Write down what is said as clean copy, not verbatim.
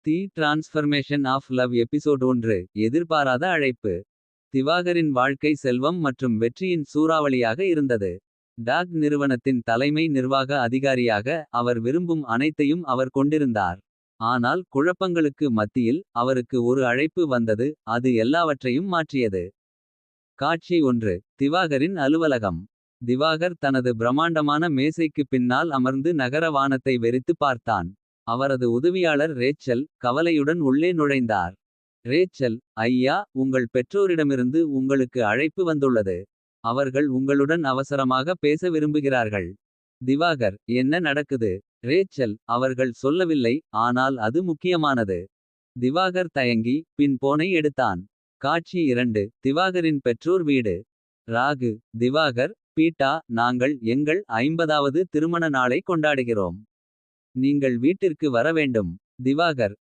The transformation of love episode 1. எதிர்பாராத அழைப்பு. திவாகரின் வாழ்க்கை செல்வம் மற்றும் வெற்றியின் சூறாவளியாக இருந்தது. டாக் நிறுவனத்தின் தலைமை நிர்வாக அதிகாரியாக அவர் விரும்பும் அனைத்தையும் அவர் கொண்டிருந்தார். ஆனால் குழப்பங்களுக்கு மத்தியில் அவருக்கு ஒரு அழைப்பு வந்தது. அது எல்லாவற்றையும் மாற்றியது. காட்சி 1. திவாகரின் அலுவலகம். திவாகர் தனது பிரம்மாண்டமான மேசைக்கு பின்னால் அமர்ந்து நகர வானத்தை வெறித்து பார்த்தான். அவரது உதவியாளர் ரேச்சல் கவலையுடன் உள்ளே நுழைந்தார். ரேச்சல், ஐயா, உங்கள் பெற்றோரிடமிருந்து உங்களுக்கு அழைப்பு வந்துள்ளது. அவர்கள் உங்களுடன் அவசரமாக பேச விரும்புகிறார்கள். திவாகர், என்ன நடக்குது? ரேச்சல், அவர்கள் சொல்லவில்லை, ஆனால் அது முக்கியமானது. திவாகர் தயங்கி பின் போனை எடுத்தான். காட்சி 2. திவாகரின் பெற்றோர் வீடு. ராகு, திவாகர், பீட்டா, நாங்கள் எங்கள் 50வது திருமண நாளை கொண்டாடுகிறோம். நீங்கள் வீட்டிற்கு வர வேண்டும். திவாகர்,